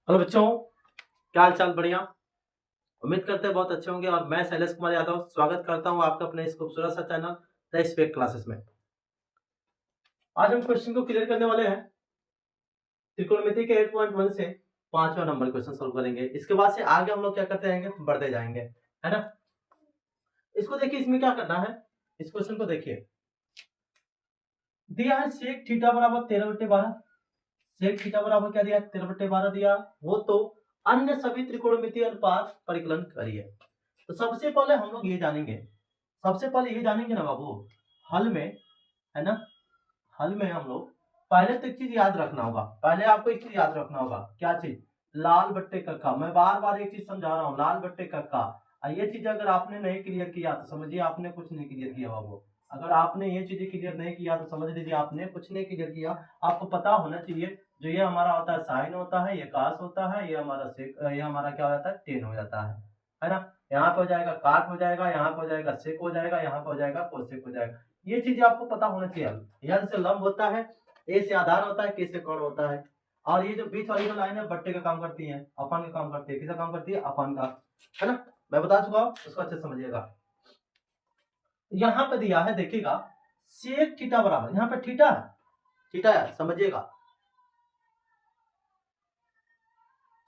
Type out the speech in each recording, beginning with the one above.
Hello बच्चों, क्या हाल चाल? बढ़िया। उम्मीद करते हैं बहुत अच्छे होंगे। और मैं शैलेश कुमार यादव स्वागत करता हूं आपका अपने इस खूबसूरत सा चैनल द स्पेक क्लासेस में। आज हम क्वेश्चन को क्लियर करने वाले हैं। त्रिकोणमिति के 8.1 से 5वां नंबर क्वेश्चन सोल्व करेंगे। इसके बाद से आगे हम लोग क्या करते रहेंगे, बढ़ते जाएंगे, है ना। इसको देखिए, इसमें क्या करना है, इस क्वेश्चन को देखिए। दिया है सेक थीटा बराबर 13/12। सेक थीटा बराबर क्या दिया है, 13/12 दिया। वो तो अन्य सभी त्रिकोणमितीय अनुपात परिकलन करिए। तो सबसे पहले हम लोग ये जानेंगे, सबसे पहले ये जानेंगे ना बाबू, हल में, है ना, हल में हम लोग पहले तो एक चीज याद रखना होगा। पहले आपको एक चीज याद रखना होगा, क्या चीज? लाल बट्टे कक्का। मैं बार बार एक चीज समझा रहा हूँ, लाल बट्टे कक्का। ये चीज अगर आपने नहीं क्लियर किया तो समझिए आपने कुछ नहीं क्लियर किया बाबू। अगर आपने ये चीजें क्लियर नहीं किया तो समझ लीजिए आपने कुछ नहीं क्लियर किया। आपको पता होना चाहिए, जो ये हमारा होता है साइन होता है, ये कास होता है, ये हमारा सेक, ये हमारा क्या हो जाता है, टेन हो जाता है ना। यहाँ पे हो जाएगा काट हो जाएगा, यहाँ पे हो जाएगा सेक हो जाएगा, यहाँ पे हो जाएगा कोसेक हो जाएगा। ये चीजें आपको पता होना चाहिए। यल से लंब होता है, ए से आधार होता है, के से कोण होता है। और ये जो बीच वाली जो लाइन है बट्टे का काम करती है, अपन का काम करती है। किसका काम करती है? अपन का, है ना। मैं बता चुका हूं, उसको अच्छे से समझिएगा। यहाँ पे दिया है, देखिएगा, सेक थीटा बराबर, यहाँ पे थीटा है, थीटा है, समझिएगा।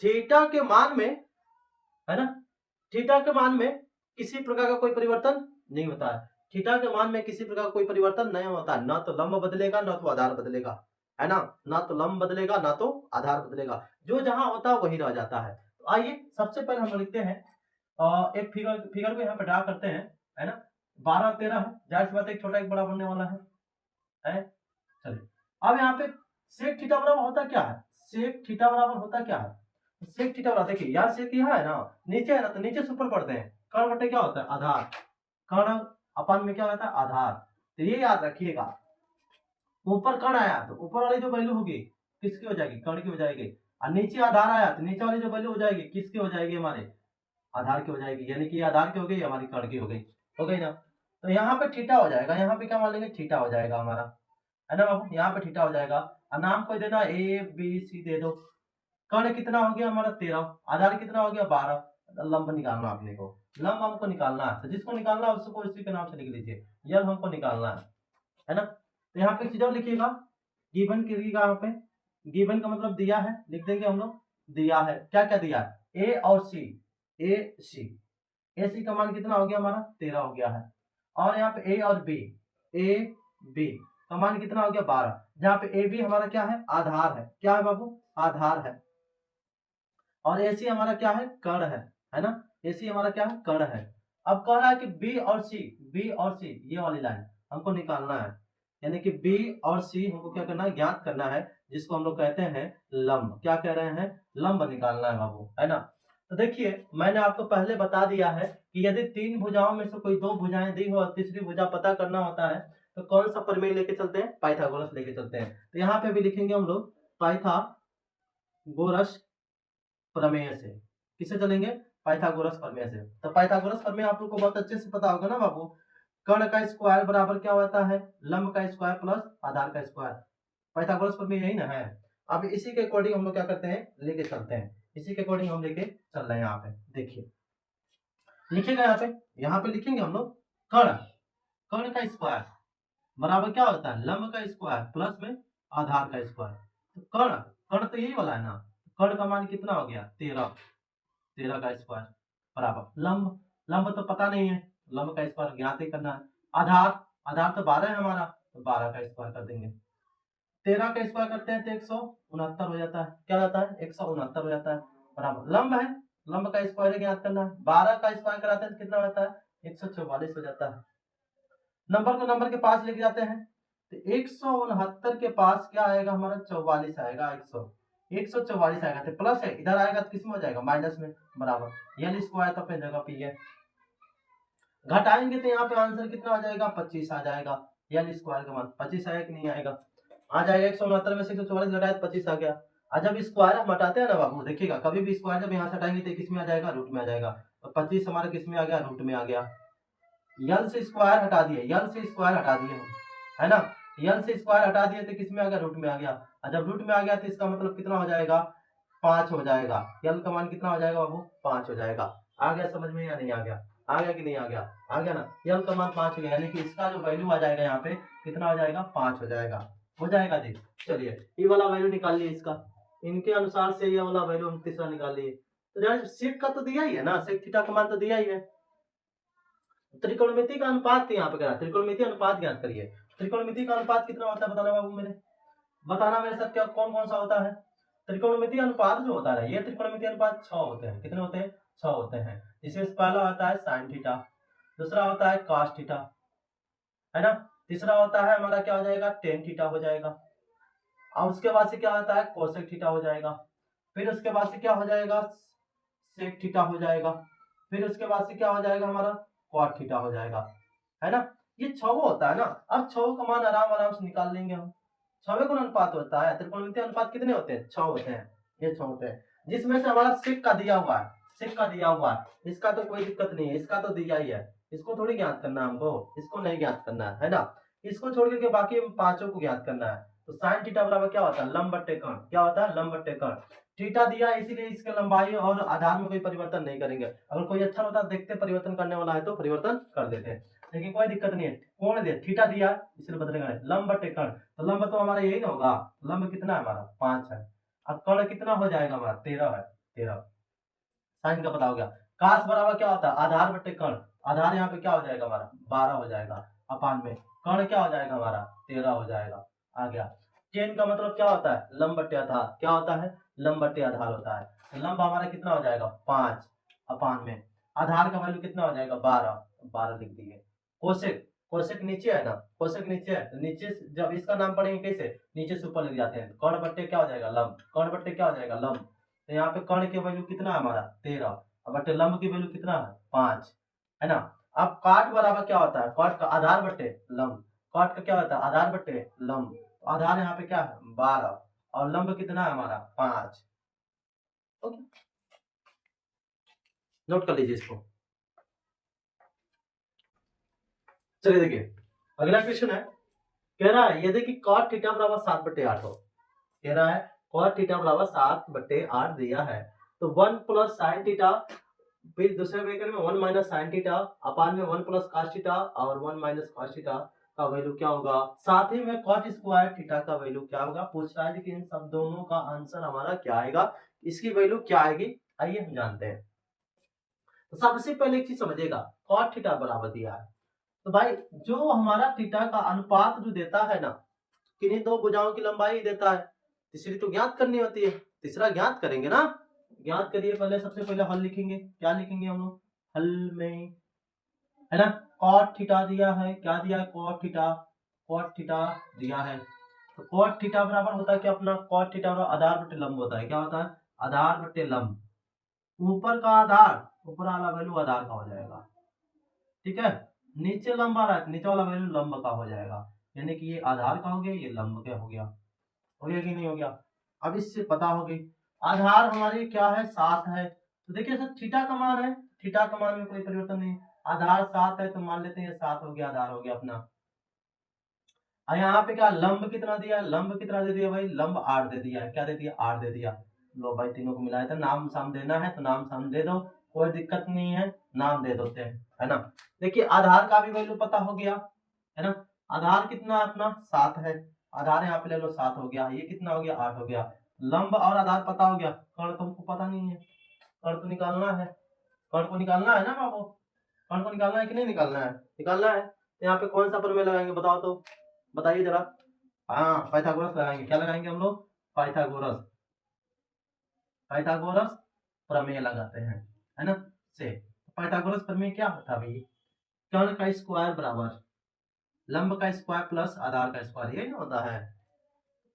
थीटा के मान में, है ना, थीटा के मान में किसी प्रकार का कोई परिवर्तन नहीं होता है। थीटा के मान में किसी प्रकार का कोई परिवर्तन नहीं होता है। ना तो लंब बदलेगा, ना तो आधार बदलेगा, है ना। ना तो लंब बदलेगा, ना तो आधार बदलेगा। जो जहां होता है वही रह जाता है। तो आइए सबसे पहले हम लिखते हैं एक फिगर, फिगर को यहाँ पे ड्रा करते हैं, है ना। 12 13 है, जाहिर सी बात है एक छोटा एक बड़ा बनने वाला है। चलिए, अब यहाँ पे सेक थीटा बराबर होता क्या है, सेक थीटा बराबर होता क्या है, सेक थीटा बराबर, देखिए यार सेक यहाँ है ना, नीचे है ना, तो नीचे से ऊपर पढ़ते हैं। कर्ण बटे क्या होता है, आधार। कर्ण अपन में क्या होता है, आधार। तो ये याद रखिएगा, ऊपर कर्ण आया तो ऊपर वाली जो वैल्यू होगी किसकी हो जाएगी, कर्ण की हो जाएगी। और नीचे आधार आया तो नीचे वाली जो वैल्यू हो जाएगी किसकी हो जाएगी, हमारे आधार की हो जाएगी। यानी कि आधार की हो गई, हमारी कर्ण की हो गई ना। तो यहाँ पे थीटा हो जाएगा, यहाँ पे क्या मान लेंगे, थीटा हो जाएगा हमारा, है ना बाबू। यहाँ पे थीटा हो जाएगा और नाम कोई देना ए बी सी दे दो। कर्ण कितना हो गया हमारा 13, आधार कितना हो गया 12। लंब निकालना अपने को, लंब हमको निकालना है। तो जिसको निकालना है उसको इसी के नाम से लिख लीजिए, यल हमको निकालना है ना। तो यहाँ पे एक चीज और लिखिएगा, गिवन करिएगा। यहाँ पे गिवन का मतलब दिया है, लिख देंगे हम लोग। दिया है, क्या क्या दिया है, ए और सी, ए सी। ए सी का मान कितना हो गया हमारा 13 हो गया है। और यहाँ पे ए और बी, ए बी का मान कितना हो गया 12। जहाँ पे ए बी हमारा क्या है, आधार है। क्या है बाबू, आधार है। और एसी हमारा क्या है, कर्ण है ना। एसी हमारा क्या है, कर्ण है। अब कह रहा है कि बी और सी, बी और सी ये वाली लाइन हमको निकालना है। यानी कि बी और सी हमको क्या करना है, ज्ञात करना है, जिसको हम लोग कहते हैं लंब। क्या कह रहे हैं, लंब निकालना है बाबू, है ना। तो देखिए, मैंने आपको पहले बता दिया है कि यदि तीन भुजाओं में से कोई दो भुजाएं दी हो और तीसरी भुजा पता करना होता है तो कौन सा प्रमेय लेके चलते हैं, पाइथागोरस लेके चलते हैं। तो यहाँ पे भी लिखेंगे हम लोग पाइथागोरस प्रमेय से। किससे चलेंगे, पाइथागोरस प्रमेय से। तो पाइथागोरस प्रमेय आप लोग को बहुत अच्छे से पता होगा ना बाबू। कर्ण का स्क्वायर बराबर क्या होता है, लंब का स्क्वायर प्लस आधार का स्क्वायर। पाइथागोरस प्रमेय यही ना है। अब इसी के अकॉर्डिंग हम लोग क्या करते हैं, लेके चलते हैं। इसी के अकॉर्डिंग हम लेके चल रहे हैं। यहाँ पे देखिए, लिखिएगा यहाँ पे लिखेंगे हम लोग, कर्ण, कर्ण का स्क्वायर बराबर क्या होता है, लंब का स्क्वायर प्लस में आधार का स्क्वायर। तो कर्ण, कर्ण तो यही वाला है ना। कर्ण का मान कितना हो गया 13, 13 का स्क्वायर बराबर लंब, लंब तो पता नहीं है, लंब का स्क्वायर ज्ञात ही करना है। आधार, आधार तो 12 है हमारा, तो 12 का स्क्वायर कर देंगे। 13 का स्क्वायर करते हैं तो 169 हो जाता है। क्या जाता है, 169 हो जाता है बराबर लंब है। लंब का स्क्वायर ज्ञात करना है, 12 का स्क्वायर कराते हैं तो कितना होता है, 144 हो जाता है। नंबर को नंबर के पास लेके जाते हैं तो 169 के पास क्या आएगा हमारा, 44 आएगा। 144 आएगा तो प्लस है, इधर आएगा तो किसमें हो जाएगा, माइनस में बराबर। यल स्क्वायर तो अपने जगह पे है, घटाएंगे तो यहाँ पे आंसर कितना आ जाएगा, 25 आ जाएगा। यल स्क्वायर का मान 25 आएगा कि नहीं आएगा, आ जाएगा। 169 में से 144 घटाए तो 25 आ गया। और जब स्क्वायर हम हटाते हैं ना बाबू, देखिएगा कभी भी स्क्वायर जब यहाँ से हटाएंगे तो किस में आ जाएगा, रूट में आ जाएगा। तो 25 हमारा किस में आ गया, रूट में आ गया। यल से स्क्वायर हटा दिए, यल से स्क्वायर हटा दिए हम, है ना। यल से स्क्वायर हटा दिए तो किस में आ गया, रूट में आ गया। और जब रूट में आ गया तो इसका मतलब कितना हो जाएगा, 5 हो जाएगा। यल का मान कितना हो जाएगा बाबू? 5 हो जाएगा। आ गया समझ में या नहीं आ गया? आ गया कि नहीं आ गया? आ गया ना। यल का मान 5 हो गया, यानी कि इसका जो वैल्यू आ जाएगा यहाँ पे कितना हो जाएगा? 5 हो जाएगा। हो जाएगा जी। चलिए ये वाला वैल्यू निकाल लिए इसका, इनके अनुसार से ये वाला वैल्यू हम तीसरा निकाल लिए। तो यार सेक का तो दिया ही है ना, सेक थीटा का मान तो दिया ही है। त्रिकोणमिति का अनुपात यहाँ पे करा, त्रिकोणमिति अनुपात ज्ञात करिए। त्रिकोणमिति का अनुपात कितना होता है बताना बाबू मेरे, बताना मेरे साथ, क्या कौन कौन सा होता है? त्रिकोणमिति अनुपात जो होता है, ये त्रिकोणमिति अनुपात 6 होते हैं। कितने होते हैं? 6 होते हैं। जिसमें पहला होता है साइन थीटा, दूसरा होता है कॉस थीटा, है ना, तीसरा होता है हमारा क्या हो जाएगा? टेन थीटा हो जाएगा, और उसके बाद से क्या होता है? कोसेक थीटा हो जाएगा, फिर उसके बाद से क्या हो जाएगा? सेक थीटा हो जाएगा, फिर उसके बाद से क्या हो जाएगा? हमारा कॉट थीटा हो जाएगा, है ना। ये 6 होता है ना। अब 6 का मान आराम आराम से निकाल लेंगे हम। 6वें गुण अनुपात होता है। त्रिकोणमितीय अनुपात कितने होते हैं? 6 होते हैं। ये 6 होते हैं, जिसमें से हमारा सेक का दिया हुआ है, सेक का दिया हुआ है, इसका तो कोई दिक्कत नहीं है, इसका तो दिया ही है, इसको थोड़ी ज्ञात करना है हमको, इसको नहीं ज्ञात करना है ना। इसको छोड़ के बाकी हम पांचों को ज्ञात करना है। तो साइन थीटा बराबर क्या होता है? लंब बट्टे कर्ण। क्या होता है? लंब बट्टे कर्ण। थीटा दिया इसीलिए इसके लंबाई और आधार में कोई परिवर्तन नहीं करेंगे। अगर कोई अच्छा होता देखते परिवर्तन करने वाला है तो परिवर्तन कर देते हैं, लेकिन कोई दिक्कत नहीं है। कोण दे थीटा दिया इसलिए बदलेगा नहीं। लंब बट्टे कर्ण, तो लंब तो हमारा यही ना होगा। लंब कितना है हमारा? 5 है। अब कर्ण कितना हो जाएगा हमारा? 13 है। 13 साइन का पता हो गया। काश बराबर क्या होता है? आधार बट्टे कर्ण। आधार यहाँ पे क्या हो जाएगा हमारा? 12 हो जाएगा। अपान में कर्ण क्या हो जाएगा हमारा? 13 हो जाएगा। आ गया। टेन का मतलब क्या होता है? लंब बट्टे आधार। क्या होता है? लंब बट्टे आधार होता है। तो लंब हमारा कितना हो जाएगा? 5 अपान में आधार का वैल्यू कितना हो जाएगा? 12। 12 लिख दिए। कोसेक, कोसेक नीचे है ना, कोसेक नीचे है, तो नीचे जब इसका नाम पढ़ेंगे कैसे? नीचे से ऊपर लिख जाते हैं। कर्ण बट्टे क्या हो जाएगा? लंब। कर्ण बट्टे क्या हो जाएगा? लंब। तो यहाँ पे कर्ण की वैल्यू कितना है हमारा? 13। अब बट्टे लंब की वैल्यू कितना है? 5, है ना। अब काट बराबर क्या होता है? काट का आधार बट्टे लंब। काट का क्या होता है? आधार बट्टे लंब। तो आधार यहाँ पे क्या है? 12, और लंब कितना है हमारा? 5। ओके, नोट कर लीजिए इसको। चलिए देखिए अगला क्वेश्चन है, कह रहा है यदि कि कॉट थीटा बराबर 7/8 हो, कह रहा है कॉट थीटा बराबर 7/8 दिया है, तो 1 प्लस साइन थीटा, फिर दूसरे ब्रैकेट में 1 माइनस साइन थीटा अपान में 1 प्लस कॉस थीटा, और 1 माइनस कॉस थीटा का वैल्यू क्या होगा? साथ ही में कॉट स्क्वायर थीटा का वैल्यू क्या होगा? पूछ रहा है कि इन सब दोनों का आंसर हमारा क्या आएगा, इसकी वैल्यू क्या आएगी, आइए हम जानते हैं। तो सबसे पहले एक चीज समझिएगा, कॉट थीटा बराबर दिया है, तो भाई जो हमारा थीटा का अनुपात जो देता है ना, किन्हीं दो भुजाओं की लंबाई देता है, तीसरी तो ज्ञात करनी होती है, तीसरा ज्ञात करेंगे ना। ज्ञात करिए, पहले सबसे पहले हल लिखेंगे। क्या लिखेंगे हम लोग हल में, है ना। कॉट थीटा दिया है, क्या दिया है? कॉट थीटा, कॉट थीटा दिया है। तो कॉट थीटा बराबर होता है क्या अपना? कॉट थीटा बराबर आधार बटे लंब होता है। क्या होता है? आधार बटे लंब। ऊपर का आधार, ऊपर वाला वैल्यू आधार का हो जाएगा, ठीक है। नीचे लंब आ रहा है, नीचे वाला वैल्यू लंब का हो जाएगा, यानी कि ये आधार का हो गया, ये लंब का हो गया। हो गया कि नहीं हो गया? अब इससे पता हो गई आधार हमारी क्या है? 7 है। तो देखिए सर थीटा का मान है, थीटा का मान में कोई परिवर्तन नहीं, आधार 7 है तो मान लेते हैं 7 हो गया, आधार हो गया अपना। और यहाँ पे क्या लंब कितना दिया? लंब कितना दे दिया भाई? लंब 8 दे दिया है। क्या दे दिया? 8 दे दिया। लो भाई तीनों को मिलाया था, नाम साम देना है तो नाम साम दे दो, कोई दिक्कत नहीं है, नाम दे देते हैं, है ना। देखिए आधार का भी वैल्यू पता हो गया, है ना। आधार कितना है अपना? 7 है। आधार यहाँ पे ले लो 7 हो गया, ये कितना हो गया? 8 हो गया। लंब और आधार पता हो गया, कर्ण तुमको पता नहीं है, कर्ण तो निकालना है, कर्ण को निकालना है ना बाबू, कर्ण को निकालना है कि नहीं निकालना है? निकालना है। तो यहाँ पे कौन सा प्रमेय लगाएंगे बताओ तो, बताइए जरा। हाँ पाइथागोरस लगाएंगे। क्या लगाएंगे हम लोग? पाइथागोरस, पाइथागोरस प्रमेय लगाते हैं, है ना। से पाइथागोरस प्रमेय क्या होता है भाई? कर्ण का स्क्वायर बराबर लंब का स्क्वायर प्लस आधार का स्क्वायर, यही ना होता है।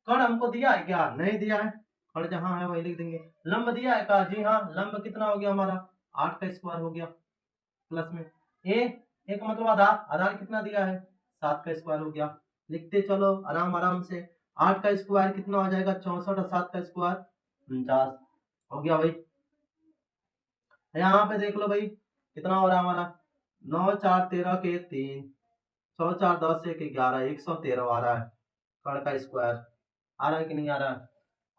कर्ण हमको दिया है क्या? नहीं दिया है, कर्ण जहां है वही लिख देंगे। लंब दिया है का? जी हाँ, लंब कितना हो गया हमारा? 8 का स्क्वायर हो गया, प्लस में ए, एक मतलब आधार, आधार कितना दिया है? 7 का स्क्वायर हो गया। लिखते चलो आराम आराम से। 8 का स्क्वायर कितना हो जाएगा? 64, और 7 का स्क्वायर 49 हो गया भाई। यहाँ पे देख लो भाई कितना हो रहा है हमारा? 9 4 13 के 3, 100 4 10 1 11, 113 आ रहा है। कर्ण का स्क्वायर आ रहा है कि नहीं आ रहा है?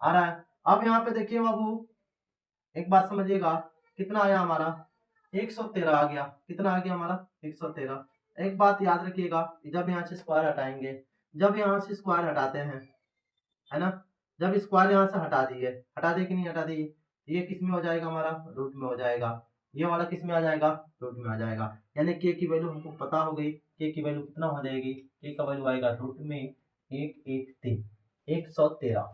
आ रहा है। अब यहाँ पे देखिए बाबू, एक बात समझिएगा, कितना आया हमारा 113 आ गया। कितना आ गया हमारा 113। एक बात याद रखिएगा, जब यहाँ से स्क्वायर हटाएंगे, जब यहाँ से स्क्वायर हटाते हैं, है ना, जब स्क्वायर यहाँ से हटा दिए कि नहीं हटा दिए, ये किस में हो जाएगा हमारा, रूट में हो जाएगा। ये वाला किस में आ जाएगा, रूट में आ जाएगा। यानी के की वैल्यू हमको पता हो गई, के की वैल्यू कितना हो जाएगी, के का वैल्यू आएगा रूट में 113, 113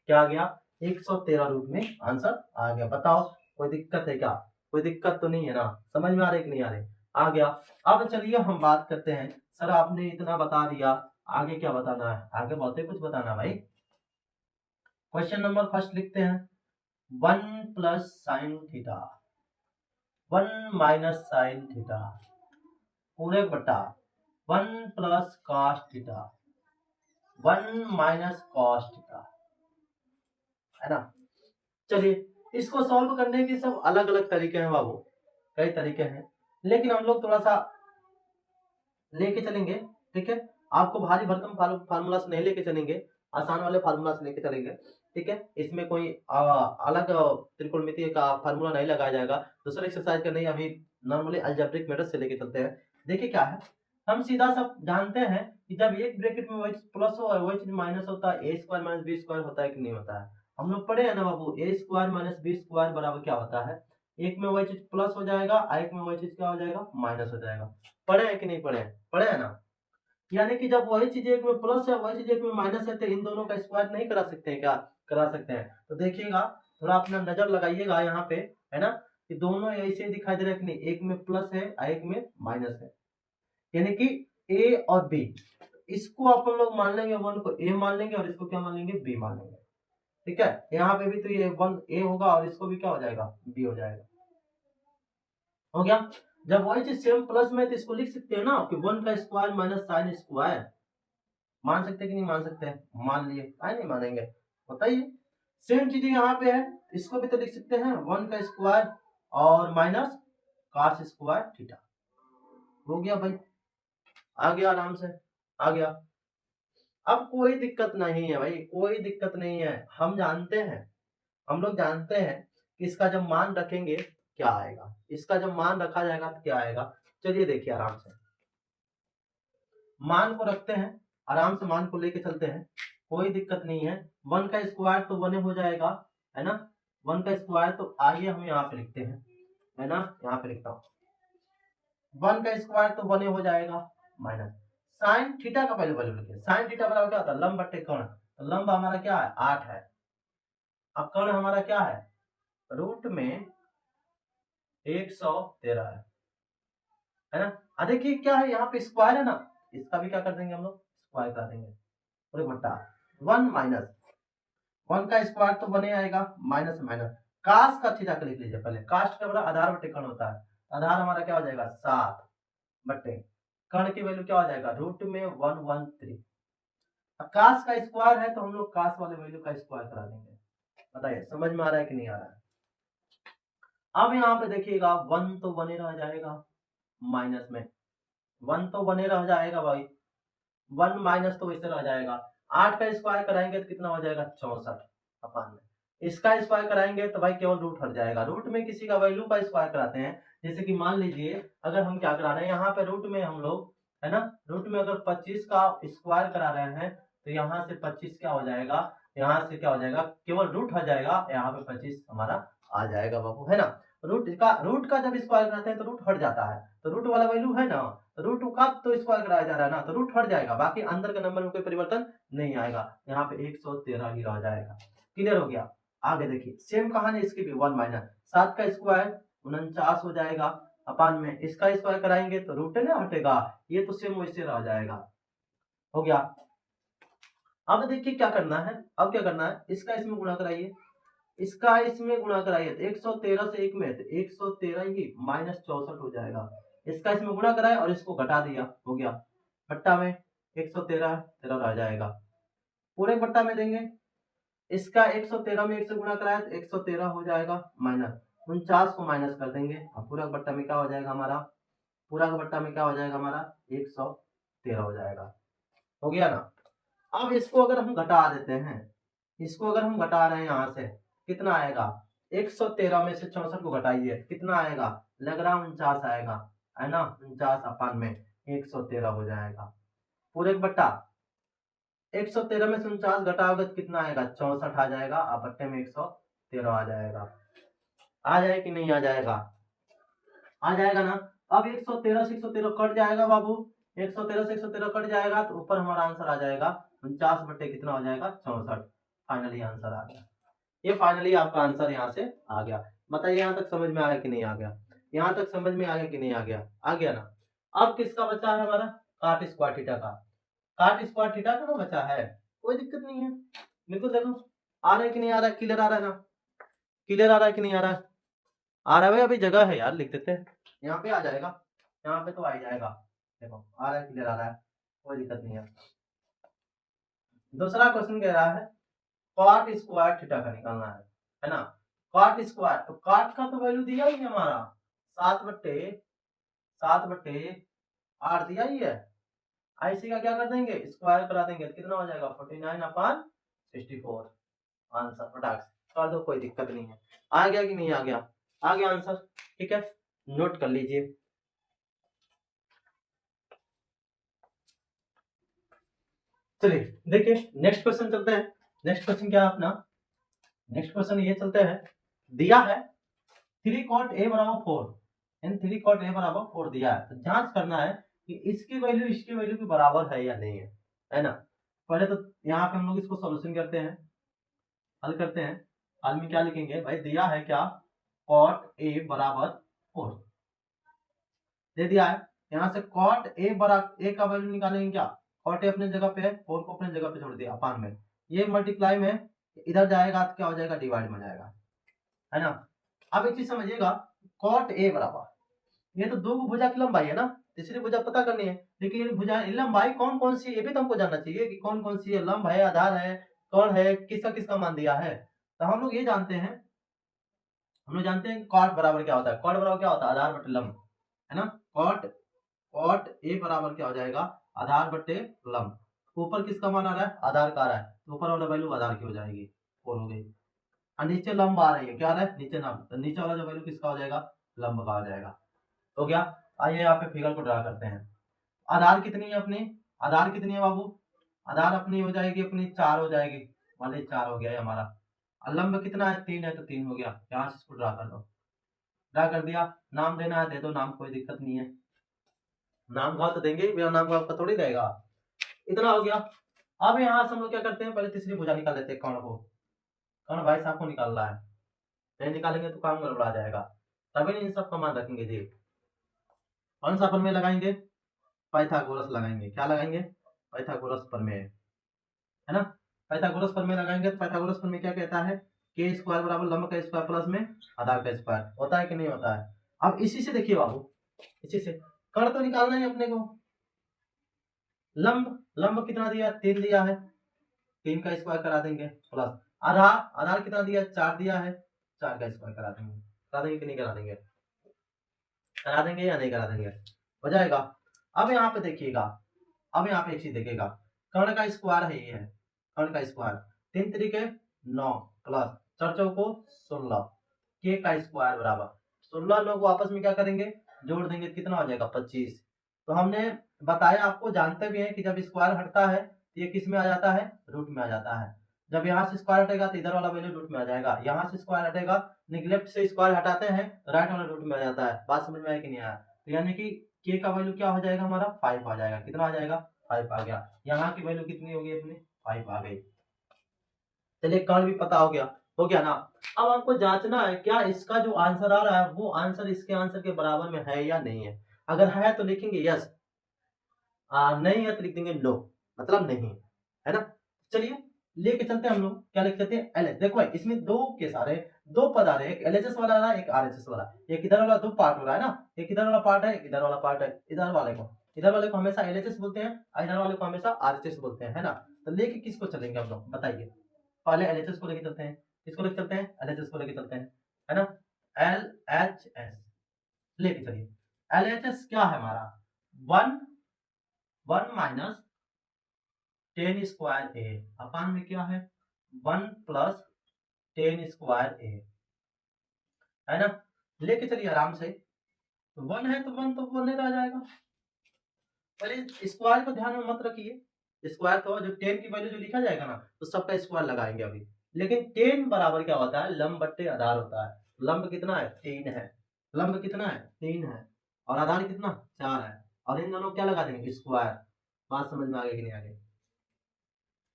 क्या आ गया, 113 रूट में आंसर आ गया। बताओ कोई दिक्कत है क्या, कोई दिक्कत तो नहीं है ना, समझ में आ रही कि नहीं आ रही, आ गया। अब चलिए हम बात करते हैं, सर आपने इतना बता दिया, आगे क्या बताना है, आगे बहुत ही कुछ बताना भाई। क्वेश्चन नंबर फर्स्ट लिखते हैं, 1 plus sine theta, 1 minus sine theta पूरे बटा 1 plus cos theta, 1 minus cos theta, है ना। चलिए इसको सॉल्व करने के सब अलग अलग तरीके हैं बाबू, कई तरीके हैं, लेकिन हम लोग थोड़ा सा लेके चलेंगे, ठीक है। आपको भारी भरकम फार्मूला से नहीं लेके चलेंगे, आसान वाले फार्मूला से लेके चलेंगे, ठीक है। इसमें कोई अलग त्रिकोणमितीय का फार्मूला नहीं लगाया जाएगा, दूसरा एक्सरसाइज करने अभी नॉर्मली अलजेब्रिक मेथड से लेके चलते हैं। देखिए क्या है, हम सीधा सब जानते हैं कि जब एक ब्रैकेट में वही प्लस हो और वही चीज माइनस होता है, ए स्क्वायर माइनस बी स्क्वायर होता है कि नहीं होता है। हम लोग पढ़े हैं ना बाबू, ए स्क्वायर माइनस बी स्क्वायर बराबर क्या होता है, एक में वही चीज प्लस हो जाएगा, एक में वही चीज क्या हो जाएगा, माइनस हो जाएगा। पढ़े हैं कि नहीं पढ़े हैं, पढ़े हैं ना। यानी कि जब वही चीज एक में प्लस है वही चीज एक में माइनस है, तो इन दोनों का स्क्वायर नहीं करा सकते हैं क्या, करा सकते हैं। तो देखिएगा थोड़ा अपना नजर लगाइएगा यहाँ पे, है ना, कि दोनों ऐसे दिखाई दे रहे हैं कि नहीं, एक में प्लस है एक में माइनस है, यानी कि ए और बी। इसको अपन लोग मान लेंगे, वन को ए मान लेंगे और इसको क्या मान लेंगे, बी मान लेंगे, ठीक है। यहाँ पे भी तो ये वन ए होगा और इसको भी क्या हो जाएगा, बी हो जाएगा, हो गया। जब वही चीज सेम प्लस में तो इसको लिख सकते हैं ना कि 1 का स्क्वायर माइनस साइन स्क्वायर, मान सकते कि नहीं मान सकते, मान लिए, आए नहीं मानेंगे, बताइए। सेम चीज यहाँ पे है, इसको भी तो लिख सकते हैं 1 का स्क्वायर और माइनस कॉस स्क्वायर थीटा, हो गया भाई, आ गया आराम से, आ गया। अब कोई दिक्कत नहीं है भाई, कोई दिक्कत नहीं है, हम जानते हैं, हम लोग जानते हैं कि इसका जब मान रखेंगे क्या आएगा, इसका जब मान रखा जाएगा तो क्या आएगा। चलिए देखिए आराम से मान को रखते हैं, आराम से मान को लेके चलते हैं, कोई दिक्कत नहीं है। 1 का स्क्वायर तो 1 हो जाएगा, है ना, 1 का स्क्वायर तो आइए हम यहाँ पे लिखते हैं, है ना, यहाँ पे लिखता हूँ 1 का स्क्वायर तो 1 हो जाएगा माइनस साइन थीटा का पहले वैल्यू लिखिए, साइन थीटा बराबर क्या होता है, लंब बट्टे कर्ण, तो लंब हमारा क्या है 8 है, अब कर्ण हमारा क्या है रूट में 113 है ना। देखिए क्या है यहाँ पे स्क्वायर है ना, इसका भी क्या कर देंगे हम लोग, स्क्वायर कर देंगे पूरे बट्टा 1 माइनस 1 का स्क्वायर तो 1 आएगा माइनस माइनस काश का थीटा का लिख लीजिए पहले, कास्ट का बड़ा आधार बटे कर्ण होता है, आधार हमारा क्या हो जाएगा 7 बटे कर्ण की वैल्यू क्या हो जाएगा रूट में 113। काश का स्क्वायर है तो हम लोग काश वाले वैल्यू का स्क्वायर करा देंगे। बताइए समझ में आ रहा है कि नहीं आ रहा है। अब यहाँ पे देखिएगा 1 तो 1 रह जाएगा, माइनस में 1 तो 1 रह जाएगा भाई, 1 माइनस तो वैसे रह जाएगा, 8 का स्क्वायर कराएंगे तो कितना हो जाएगा 64 अपान में, इसका स्क्वायर कराएंगे तो भाई केवल रूट हट जाएगा, रूट में किसी का वैल्यू का स्क्वायर कराते हैं, जैसे कि मान लीजिए अगर हम क्या करा रहे हैं यहाँ पे रूट में हम लोग, है ना, रूट में अगर 25 का स्क्वायर करा रहे हैं तो यहाँ से 25 क्या हो जाएगा, यहाँ से क्या हो जाएगा केवल रूट हट जाएगा, यहाँ पे 25 हमारा आ जाएगा बाबू, है ना। रूट का जब स्क्वायर कराते हैं तो रूट हट जाता है, तो रूट वाला वैल्यू है ना, तो रूट का तो स्क्वायर कराया जा रहा है ना, तो रूट हट जाएगा, बाकी अंदर के नंबर में कोई परिवर्तन नहीं आएगा, यहाँ पे 113 ही रह जाएगा। क्लियर हो गया। आगे देखिए सेम कहानी इसकी भी 1 माइनस 7 का स्क्वायर 49 हो जाएगा अपान में, इसका स्क्वायर कराएंगे तो रूट ना हटेगा, ये तो सेम वैसे रह जाएगा, हो गया। अब देखिए क्या करना है, अब क्या करना है, इसका इसमें गुणा कराइए, इसका इसमें गुणा कराइए तो 113 से 1 में तो 113 ही माइनस 64 हो जाएगा, इसका इसमें गुणा कराए और इसको घटा दिया, हो गया बट्टा में 113 13 रह जाएगा, पूरे बट्टा में देंगे, इसका 113 में 1 से गुणा कराए तो 113 हो जाएगा माइनस 49 को माइनस कर देंगे, अब पूरा बट्टा में क्या हो जाएगा हमारा, पूरा का बट्टा में क्या हो जाएगा हमारा 113 हो जाएगा, हो गया ना। अब इसको अगर हम घटा देते हैं इसको अगर हम घटा रहे हैं यहाँ से कितना आएगा, 113 में से 64 को घटाइए कितना आएगा, लग रहा 49 आएगा, है ना, 49 अपान में 113 हो जाएगा पूरे एक बट्टा। 113 में से 49 घटाओगे तो कितना आएगा, 64 आ जाएगा, अब बट्टे में 113 आ जाएगा। आ जाए कि नहीं आ जाएगा, आ जाएगा ना। अब 113 से 113 कट जाएगा बाबू, 113 से 113 कट जाएगा तो ऊपर हमारा आंसर आ जाएगा 49 बट्टे कितना हो जाएगा, 64। फाइनली आंसर आ गया। ये फाइनली आपका आंसर यहाँ से आ गया। बताइए यहाँ तक समझ में आया कि नहीं आ गया, यहाँ तक समझ में आ गया कि नहीं आ गया, आ गया ना। अब किसका बचा है हमारा, काट स्क्वायर थीटा का, काट स्क्वायर थीटा का बचा है, कोई दिक्कत नहीं है। बिल्कुल देखो आ रहा है कि नहीं आ रहा है, क्लियर आ रहा है ना, क्लियर आ रहा है कि नहीं आ रहा है, आ रहा है भाई, अभी जगह है यार, लिख देते हैं यहाँ पे आ जाएगा, यहाँ पे तो आ ही जाएगा। देखो आ रहा है, क्लियर आ रहा है, कोई दिक्कत नहीं है। दूसरा क्वेश्चन कह रहा है कॉट स्क्वायर थीटा का निकालना है ना। कॉट स्क्वायर, तो कॉट का तो वैल्यू दिया ही है हमारा 7/8 दिया ही है। ऐसे का क्या कर देंगे, स्क्वायर करा देंगे तो कितना हो जाएगा, 49/64। आंसर फटाक से कर दो, कोई दिक्कत नहीं है। आ गया कि नहीं आ गया, आ गया आंसर, ठीक है, नोट कर लीजिए। चलिए देखिए नेक्स्ट क्वेश्चन चलते हैं। नेक्स्ट क्वेश्चन क्या है अपना, नेक्स्ट क्वेश्चन ये चलते हैं, दिया है 3 cot a बराबर 4, इन 3 cot a बराबर 4 दिया है, तो जांच करना है कि इसकी वैल्यू इसकी वैल्यू के बराबर है या नहीं है ना। पहले तो यहाँ पे हम लोग इसको सॉल्यूशन करते हैं, हल करते हैं। हल में क्या लिखेंगे भाई, दिया है क्या, cot a बराबर 4 दे दिया है। यहाँ से cot a बराबर a का वैल्यू निकालेंगे क्या, cot a अपने जगह पे है, 4 को अपने जगह पे छोड़ दिया अपान में, ये मल्टीप्लाई में इधर जाएगा तो क्या हो जाएगा, डिवाइड में जाएगा, है ना। अब एक चीज समझिएगा, cot a बराबर, ये तो दो भुजा की लंबाई है ना, तीसरी भुजा पता करनी है, लेकिन ये भुजा लंबाई कौन कौन सी ये भी तो हमको जानना चाहिए कि कौन कौन सी है, लंब है, आधार है, कौन है, किसका किसका मान दिया है। तो हम लोग ये जानते हैं, हम लोग जानते हैं कॉट बराबर क्या होता है, कॉट बराबर क्या होता है, आधार बटे लंब, है ना। कॉट कॉट ए बराबर क्या हो जाएगा, आधार बटे लंब। ऊपर किसका मान आ रहा है, आधार का आ रहा है, तो ऊपर वाला वैल्यू आधार की हो जाएगी, 4 हो गई। और नीचे लंब आ रही है, क्या आ रहा है, नीचे लंब, तो नीचे वाला जो वैल्यू किसका हो जाएगा, लंब का आ जाएगा। हो गया। आइए यहाँ पे फिगर को ड्रा करते हैं। आधार कितनी है अपनी, आधार कितनी है बाबू, आधार अपनी हो जाएगी, अपनी 4 हो जाएगी, मान ली 4 हो गया है हमारा। और लंब कितना है, 3 है, तो 3 हो गया। यहाँ से इसको ड्रा कर दो, ड्रा कर दिया। नाम देना है दे दो नाम, कोई दिक्कत नहीं है, नाम भाव तो देंगे, बिना नाम भाव का थोड़ी रहेगा। इतना हो गया। अब यहाँ से हम लोग क्या करते हैं, पहले तीसरी भुजा निकाल लेते हैं, कर्ण को, कर्ण भाई साहब को निकाल रहा है, नहीं निकालेंगे तो काम गड़बड़ा जाएगा, तभी इन सब का मान रखेंगे जी। कौन सा प्रमेय लगाएंगे, पाइथागोरस लगाएंगे, क्या लगाएंगे, पाइथागोरस प्रमेय, है ना। पाइथागोरस प्रमेय लगाएंगे तो पाइथागोरस प्रमेय क्या कहता है, के स्क्वायर बराबर लंब का स्क्वायर प्लस में आधार का स्क्वायर, होता है कि नहीं होता है। अब इसी से देखिए बाबू, इसी से कर्ण तो निकालना ही अपने को, लंब लंब कितना दिया, 3 दिया है, 3 का स्क्वायर करा देंगे प्लस आधार, आधार कितना दिया, 4 दिया है, 4 का स्क्वायर करा देंगे, करा देंगे कि नहीं करा देंगे, करा देंगे या नहीं करा देंगे, हो जाएगा। अब यहाँ पे देखिएगा, अब यहाँ पे एक चीज देखिएगा, कर्ण का स्क्वायर है ये है, कर्ण का स्क्वायर 3 तरीके 9 प्लस 4 चौको 16, के का स्क्वायर बराबर 16, लोग आपस में क्या करेंगे, जोड़ देंगे, कितना हो जाएगा 25। तो हमने बताया आपको, जानते भी हैं कि जब स्क्वायर हटता है तो ये किस में आ जाता है, रूट में आ जाता है। जब यहाँ से स्क्वायर हटेगा तो इधर वाला वैल्यू रूट में आ जाएगा, यहाँ से स्क्वायर हटेगा, निगलेक्ट से स्क्वायर हटाते हैं राइट वाला रूट में आ जाता है। बात समझ में आया कि नहीं आया, तो यानी कि के का वैल्यू क्या हो जाएगा हमारा, 5 आ जाएगा, कितना आ जाएगा, 5 आ गया। यहाँ की वैल्यू कितनी होगी अपनी, 5 आ गई। चलिए कर्ण भी पता हो गया ना। अब आपको जांचना है क्या इसका जो आंसर आ रहा है वो आंसर इसके आंसर के बराबर में है या नहीं है। अगर है तो लिखेंगे यस, नहीं है तो लिख देंगे नो, मतलब नहीं है ना। चलिए लेके चलते हैं हम लोग, क्या लिख देते हैं, एल। देखो भाई इसमें दो के सारे दो पद आ रहे हैं, एक एलएचएस वाला आ रहा है, एक आरएचएस वाला, एक इधर वाला दो पार्ट हो रहा है ना, एक इधर वाला पार्ट है, एक इधर वाला पार्ट है। इधर वाले को हमेशा एलएचएस बोलते हैं और इधर वाले को हमेशा आरएचएस बोलते हैं, है ना। तो लेके किसको चलेंगे हम लोग बताइए, पहले एलएचएस को लेके चलते हैं, किसको लेके चलते हैं, एलएचएस को लेके चलते हैं, है ना। एलएचएस लेके चलिए। एलएचएस क्या है हमारा, 1 माइनस 10 स्क्वायर ए अपान में क्या है 1 प्लस टेन स्क्वायर ए, है ना। लेके चलिए आराम से, 1 है तो 1 तो 1 रह जाएगा। पहले स्क्वायर को ध्यान में मत रखिए, स्क्वायर तो जो 10 की वैल्यू जो लिखा जाएगा ना तो सबका स्क्वायर लगाएंगे अभी। लेकिन 10 बराबर क्या होता है, लंब बट्टे आधार होता है। लंब कितना है, 3 है। लंब कितना है, 3 है। और आधार कितना, 4 है। और इन दोनों क्या लगा देंगे, स्क्वायर। बात समझ में आ गई कि नहीं आ गई,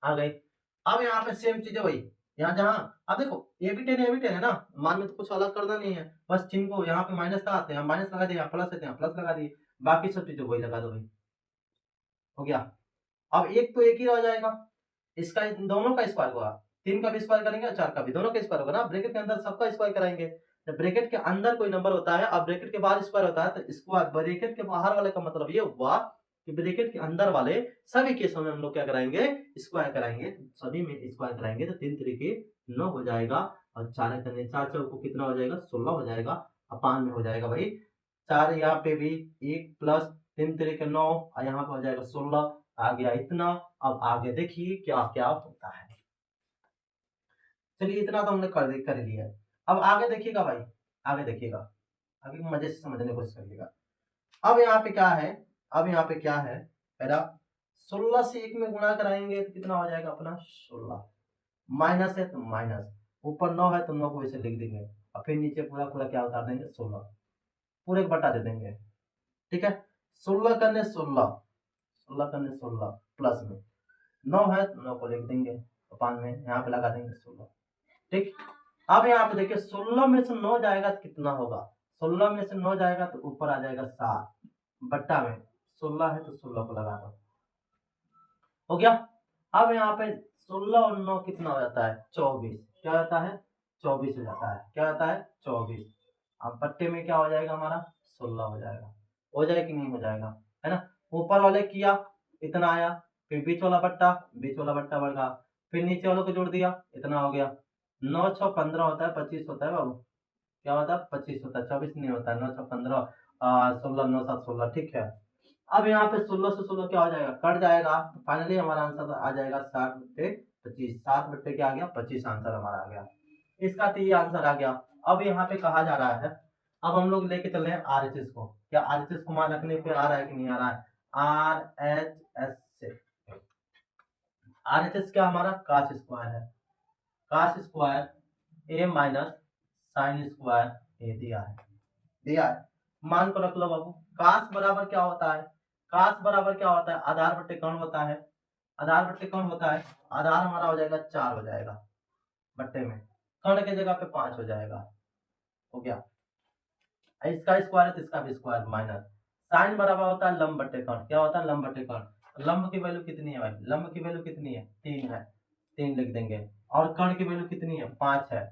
आ गई। अब यहाँ पे सेम चीज है वही, यहाँ जहाँ अब देखो ये भी 10 ये भी 10 है ना, मान में तो कुछ अलग करना नहीं है, बस चिन्ह को यहाँ पे माइनस लगाते हैं, माइनस लगा दिए, प्लस देते हैं, प्लस लगा दिए, बाकी सब चीजें वही लगा दो भाई, हो गया। अब एक तो एक ही रह जाएगा, इसका दोनों का स्क्वायर होगा, 3 का भी स्क्वायर करेंगे और 4 का भी, दोनों का स्क्वायर होगा ना। ब्रैकेट के अंदर सबका स्क्वायर कराएंगे। जब ब्रैकेट के अंदर कोई नंबर होता है और ब्रैकेट के बाहर स्क्वायर होता है तो स्क्वायर, ब्रैकेट के बाहर वाले का मतलब ये हुआ कि ब्रैकेट के अंदर वाले सभी केसों में हम लोग क्या कराएंगे, स्क्वायर कराएंगे। सभी में स्क्वायर कराएंगे तो 3 तरीके 9 हो जाएगा, और 4 करने 4 चौको कितना हो जाएगा, 16 हो जाएगा। अपान में हो जाएगा भाई 4, यहाँ पे भी 1 प्लस 3 तरीके 9, और यहाँ पे हो जाएगा 16, आ गया इतना। अब आगे देखिए क्या क्या होता है। चलिए इतना तो हमने कर लिया है। अब आगे देखिएगा भाई, आगे देखिएगा, आगे मजे से समझने की कोशिश करिएगा। अब यहाँ पे क्या है, अब यहाँ पे क्या है, मेरा 16 से 1 में गुणा कराएंगे तो कितना हो जाएगा अपना 16, माइनस है तो माइनस, ऊपर 9 है तो 9 को ऐसे लिख देंगे, और फिर नीचे पूरा पूरा क्या उतार देंगे 16, पूरे को बटा दे देंगे। ठीक है, 16 करने 16, 16 करने 16 प्लस में 9 है तो 9 को लिख देंगे, अपान में यहाँ पे लगा देंगे 16। ठीक, अब यहाँ पे देखिए 16 में से 9 जाएगा तो कितना होगा, 16 में से 9 जाएगा तो ऊपर आ जाएगा 7, बट्टा में 16 है तो 16 को लगा दो, हो गया। अब यहाँ पे 16 और 9 कितना हो जाता है, 24, क्या होता है 24 हो जाता है, क्या होता है 24। अब बट्टे में क्या हो जाएगा हमारा 16 हो जाएगा, हो जाएगा कि नहीं हो जाएगा, है ना। ऊपर वाले किया इतना आया, फिर बीच वाला बट्टा बढ़ गया, फिर नीचे वालों को जोड़ दिया, इतना हो गया। 9 6 15 होता है, 25 होता है बाबू, क्या होता है 25 होता है, 24 नहीं होता है। 9 6 15, 16 9 7 16, ठीक है। अब यहाँ पे 16 से 16 क्या हो जाएगा, कट जाएगा, तो फाइनली हमारा आंसर आ जाएगा 60/25, 7 बट्टे क्या आ गया 25 आंसर हमारा आ गया। इसका तो ये आंसर आ गया। अब यहाँ पे कहा जा रहा है, अब हम लोग लेके चल रहे हैं RHS को, क्या RHS को मान रखने पे आ रहा है कि नहीं आ रहा है, RHS से, RHS क्या हमारा काश स्क्वायर है, काश स्क्वायर ए माइनस साइन स्क्वायर ए दिया है, मान को रख लो बाबू। काश बराबर क्या होता है, काश बराबर क्या होता है, आधार बट्टे कौन होता है, आधार बट्टे कौन होता है, आधार हमारा हो जाएगा 4 हो जाएगा बट्टे में, कर्ण के जगह पे 5 हो जाएगा, हो गया। इसका स्क्वायर है तो इसका भी स्क्वायर माइनस, साइन बराबर होता है लंब बट्टे कर्ण, क्या होता है लंब बट्टे कर्ण। लंब की वैल्यू कितनी है भाई, लंब की वैल्यू कितनी है 3 है, 3 लिख देंगे, और कर्ण की वैल्यू कितनी है 5 है,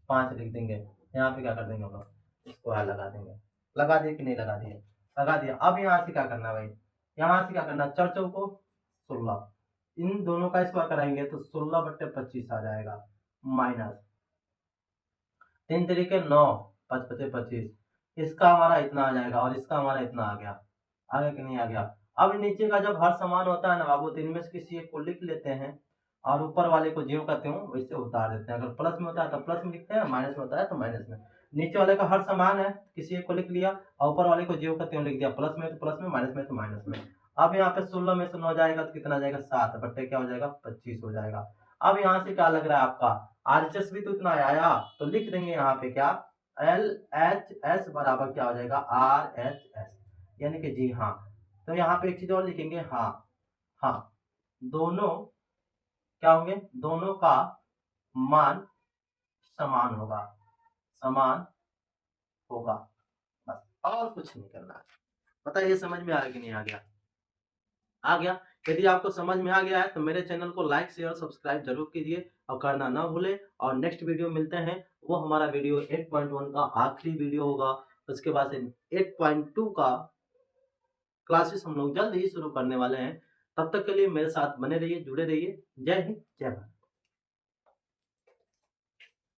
5 लिख देंगे। यहाँ पे क्या कर देंगे हम लोग, स्क्वायर लगा देंगे, लगा दिए कि नहीं लगा दिए, लगा दिया। अब यहाँ से क्या करना भाई, यहाँ से क्या करना, 4 चौको 16, इन दोनों का स्क्वायर कराएंगे तो 16/25 आ जाएगा, माइनस 3 तरीके 9, 5 पचे 25, इसका हमारा इतना आ जाएगा और इसका हमारा इतना आ गया, आगे कि नहीं आ गया। अब नीचे का जब हर समान होता है ना बाबू, तो इनमें से किसी एक को लिख लेते हैं और ऊपर वाले को ज्यों का त्यों वैसे उतार देते हैं। अगर प्लस में होता है तो प्लस में लिखते हैं, माइनस में होता है तो माइनस में। नीचे वाले का हर समान है, किसी एक को लिख लिया, और ऊपर वाले को ज्यों का त्यों लिख दिया, प्लस में तो प्लस में, माइनस में तो माइनस में। अब यहाँ पे 16 में से 9 जाएगा तो कितना जाएगा 7, बट्टे क्या हो जाएगा 25 हो जाएगा। अब यहाँ से क्या लग रहा है आपका, RHS भी तो इतना आया, तो लिख देंगे यहाँ पे क्या, LHS बराबर क्या हो जाएगा RHS, यानी कि जी हाँ। तो यहाँ पे एक चीज और लिखेंगे, हाँ हाँ दोनों क्या होंगे, दोनों का मान समान होगा, समान होगा, बस और कुछ नहीं करना। पता है ये समझ में आ रहा कि नहीं आ गया, आ गया। यदि आपको समझ में आ गया है तो मेरे चैनल को लाइक शेयर सब्सक्राइब जरूर कीजिए और करना ना भूले। और नेक्स्ट वीडियो मिलते हैं, वो हमारा वीडियो 8.1 का आखिरी वीडियो होगा, उसके बाद से 8.2 का क्लासेस हम लोग जल्द ही शुरू करने वाले हैं। तब तक के लिए मेरे साथ बने रहिए, जुड़े रहिए। जय हिंद, जय भारत।